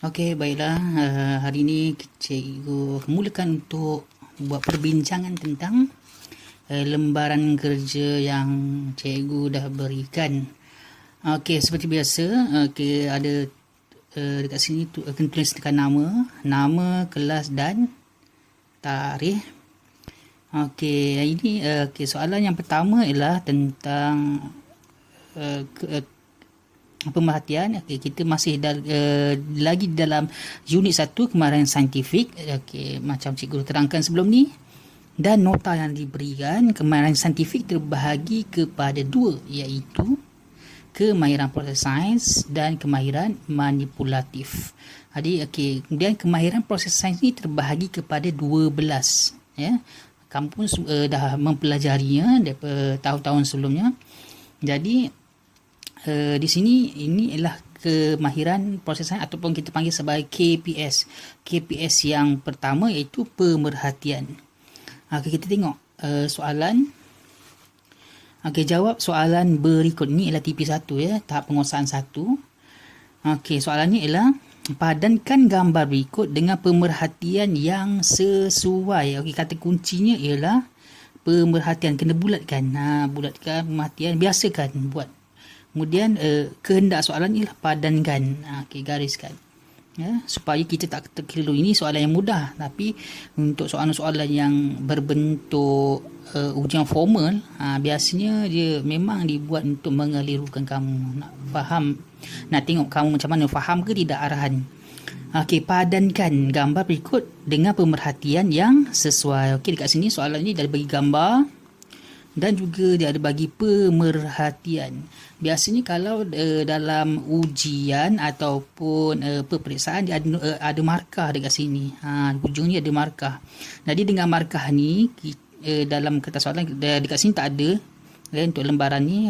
Okey, baiklah. Hari ini cikgu mulakan untuk buat perbincangan tentang lembaran kerja yang cikgu dah berikan. Okey, seperti biasa, okey, ada dekat sini akan tuliskan nama, kelas dan tarikh. Okey, ini soalan yang pertama ialah tentang pemerhatian. Okay, kita masih lagi dalam unit 1 kemahiran saintifik. Okay, macam cikgu terangkan sebelum ni, dan nota yang diberikan kemahiran saintifik terbahagi kepada dua, iaitu kemahiran proses sains dan kemahiran manipulatif. Jadi kemudian kemahiran proses sains ni terbahagi kepada 12, ya. Kamu pun dah mempelajarinya daripada tahun-tahun sebelumnya. Jadi di sini ini ialah kemahiran proses sains ataupun kita panggil sebagai KPS. KPS yang pertama iaitu pemerhatian. Kita tengok soalan. Jawab soalan berikut ni ialah TP1, ya, tahap penguasaan 1. Soalannya ialah padankan gambar berikut dengan pemerhatian yang sesuai. Kata kuncinya ialah pemerhatian, kena bulatkan. Bulatkan pemerhatian, biasakan buat. Kemudian kehendak soalan ialah padankan, gariskan, ya, supaya kita tak terkeliru. Ini soalan yang mudah, tapi untuk soalan-soalan yang berbentuk ujian formal, biasanya dia memang dibuat untuk mengelirukan kamu. Nak faham, nak tengok kamu macam mana, faham ke tidak arahan. Padankan gambar berikut dengan pemerhatian yang sesuai. Dekat sini soalan ni dah bagi gambar dan juga dia ada bagi pemerhatian. Biasanya kalau dalam ujian ataupun peperiksaan dia ada markah dekat sini. Ujung ni ada markah. Jadi dengan markah ni dalam kertas soalan dekat sini tak ada. Untuk lembaran ni,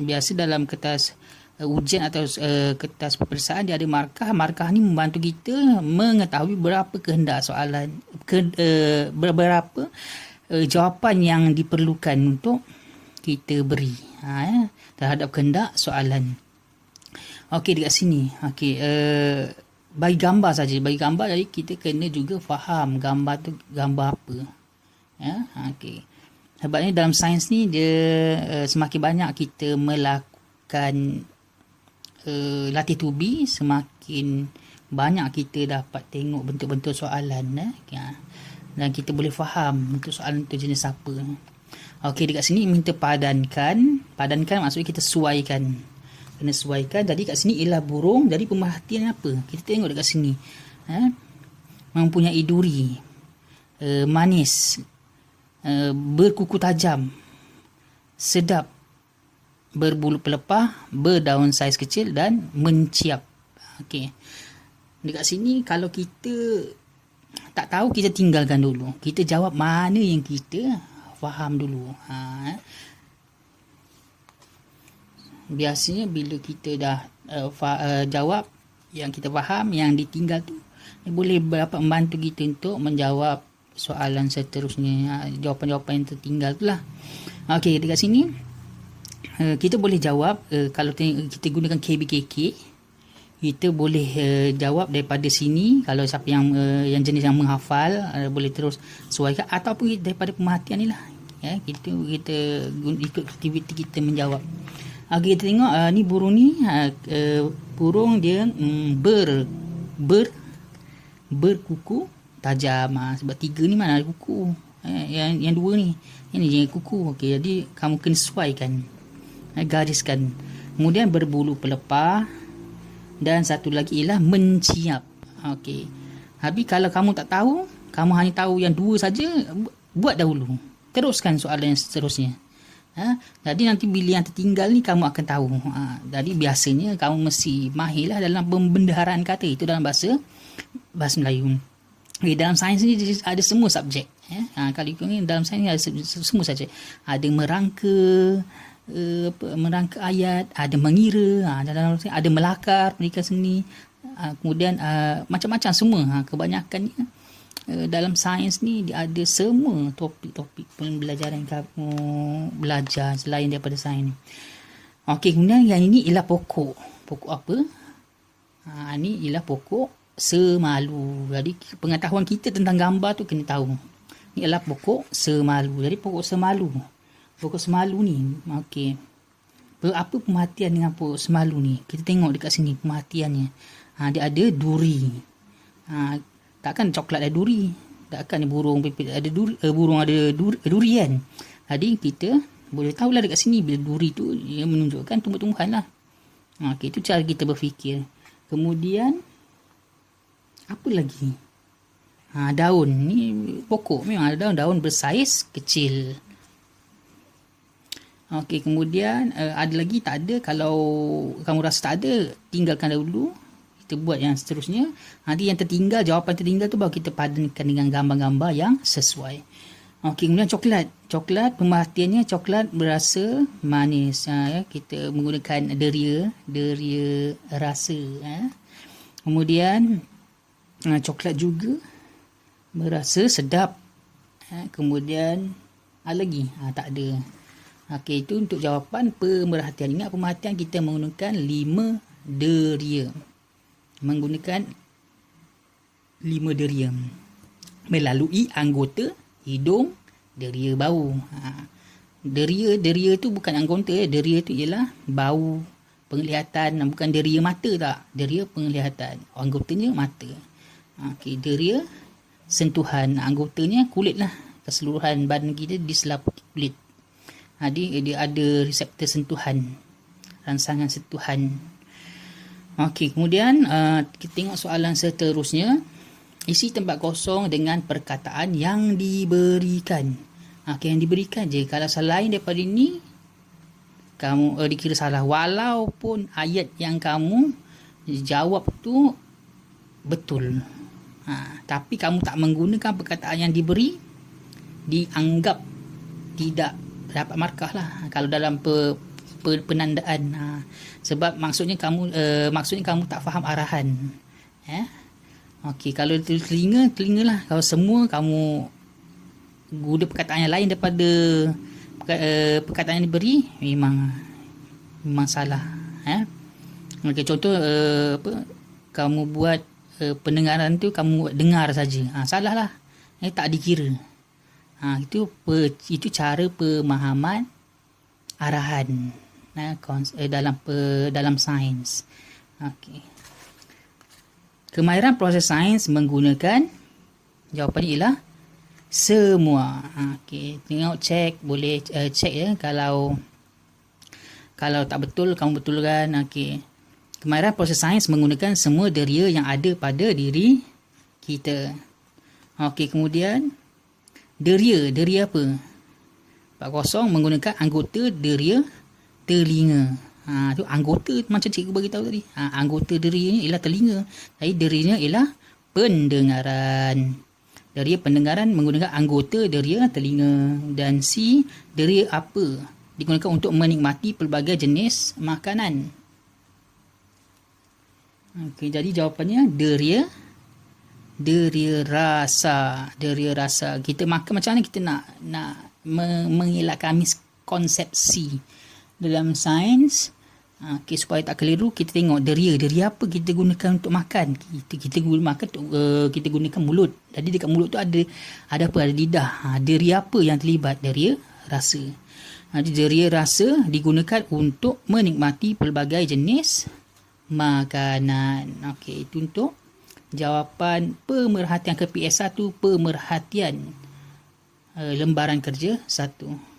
biasa dalam kertas ujian atau kertas peperiksaan dia ada markah. Markah ni membantu kita mengetahui berapa kehendak soalan, berapa jawapan yang diperlukan untuk kita beri terhadap kehendak soalan. Dekat sini bagi gambar saja, bagi gambar, jadi kita kena juga faham gambar tu gambar apa, ya. Sebabnya dalam sains ni dia semakin banyak kita melakukan latih tubi, semakin banyak kita dapat tengok bentuk-bentuk soalan, dan kita boleh faham untuk soalan tu jenis apa. Dekat sini minta padankan. Padankan maksudnya kita sesuaikan. Kena sesuaikan. Jadi kat sini ialah burung. Jadi pemerhatian apa? Kita tengok dekat sini. Mempunyai duri. Manis. Berkuku tajam. Sedap. Berbulu pelepah. Berdaun saiz kecil dan menciap. Dekat sini kalau kita tak tahu, kita tinggalkan dulu. Kita jawab mana yang kita faham dulu. Biasanya bila kita dah jawab yang kita faham, yang ditinggal tu boleh dapat membantu kita untuk menjawab soalan seterusnya, jawapan-jawapan yang tertinggal tu lah. Dekat sini kita boleh jawab, kalau kita gunakan KBKK, kita boleh jawab daripada sini. Kalau siapa yang jenis yang menghafal, boleh terus sesuaikan, ataupun daripada pemerhatian ni lah, ya, kita ikut aktiviti kita menjawab. Kita tengok ni burung ni, burung dia berkuku tajam. Sebab 3 ni mana ada kuku, yang 2 ni ini je kuku. Jadi kamu kena sesuaikan, gariskan. Kemudian berbulu pelepah, dan satu lagi ialah menciap. Habis kalau kamu tak tahu, kamu hanya tahu yang 2 saja, buat dahulu, teruskan soalan yang seterusnya. Jadi nanti bila yang tertinggal ni kamu akan tahu. Jadi biasanya kamu mesti mahirlah dalam pembendaharaan kata. Itu dalam bahasa Melayu. Dalam sains ni ada semua subjek, kalau ikut ni dalam sains ni ada semua subjek. Ada merangka ayat, ada mengira, ada melakar, pendidikan seni, kemudian macam-macam semua. Kebanyakannya dalam sains ni dia ada semua topik-topik pembelajaran kamu belajar selain daripada sains ni. Kemudian yang ini ialah pokok. Pokok apa? Ini ialah pokok semalu. Jadi pengetahuan kita tentang gambar tu kena tahu. Ni adalah pokok semalu. Jadi pokok semalu. Pokok semalu ni, okey. Apa pemerhatian dengan pokok semalu ni? Kita tengok dekat sini pemerhatiannya. Dia ada duri. Takkan coklat ada duri. Takkan burung pipit ada duri, burung ada durian. Jadi kita boleh tahulah dekat sini bila duri tu dia menunjukkan tumbuh-tumbuhan lah. Okey, itu cara kita berfikir. Kemudian apa lagi? Daun ni pokok memang ada daun bersaiz kecil. Okey, kemudian ada lagi tak ada. Kalau kamu rasa tak ada, tinggalkan dahulu. Kita buat yang seterusnya. Nanti yang tertinggal, jawapan tertinggal tu baru kita padankan dengan gambar-gambar yang sesuai. Okey, kemudian coklat. Coklat, pemerhatiannya coklat berasa manis. Kita menggunakan deria rasa. Kemudian coklat juga berasa sedap. Kemudian ada lagi? Tak ada. Okey, itu untuk jawapan pemerhatian. Ingat pemerhatian kita menggunakan 5 deria. Menggunakan 5 deria. Melalui anggota hidung, deria bau. Deria tu bukan anggota. Deria tu ialah bau, penglihatan. Bukan deria mata tak. Deria penglihatan. Anggotanya mata. Okey, deria sentuhan. Anggotanya kulit lah. Keseluruhan badan kita diselapuki kulit. Dia ada reseptor sentuhan. Rangsangan sentuhan. Okey, kemudian kita tengok soalan seterusnya. Isi tempat kosong dengan perkataan yang diberikan. Okey, yang diberikan je. Kalau selain daripada ini, kamu dikira salah. Walaupun ayat yang kamu jawab tu betul. Tapi kamu tak menggunakan perkataan yang diberi, dianggap tidak dapat markah lah. Kalau dalam penandaan. Sebab maksudnya kamu tak faham arahan. Okey, kalau telinga lah. Kalau semua kamu guna perkataan yang lain daripada perkataan yang diberi, memang salah. Okey, contoh kamu buat pendengaran tu kamu buat dengar saja. Salah lah. Tak dikira. Itu cara pemahaman arahan dalam sains. Okey. Kemahiran proses sains menggunakan, jawapannya ialah semua. Okey, tengok boleh cek ya kalau tak betul kamu betulkan. Okey. Kemahiran proses sains menggunakan semua deria yang ada pada diri kita. Okey, kemudian deria apa? 40 menggunakan anggota deria telinga. Tu anggota macam cikgu bagi tahu tadi. Anggota derinya ialah telinga. Jadi derinya ialah pendengaran. Deria pendengaran menggunakan anggota deria telinga. Dan C, deria apa? Digunakan untuk menikmati pelbagai jenis makanan. Okey, jadi jawapannya deria rasa. Deria rasa. Kita makan macam mana kita nak mengelakkan miskonsepsi dalam sains. Okey, supaya tak keliru, kita tengok deria apa kita gunakan untuk makan. Kita guna makan untuk kita gunakan mulut. Jadi dekat mulut tu ada apa? Ada lidah. Deria apa yang terlibat? Deria rasa. Jadi deria rasa digunakan untuk menikmati pelbagai jenis makanan. Okey, itu untuk jawapan pemerhatian ke PS1, pemerhatian lembaran kerja 1.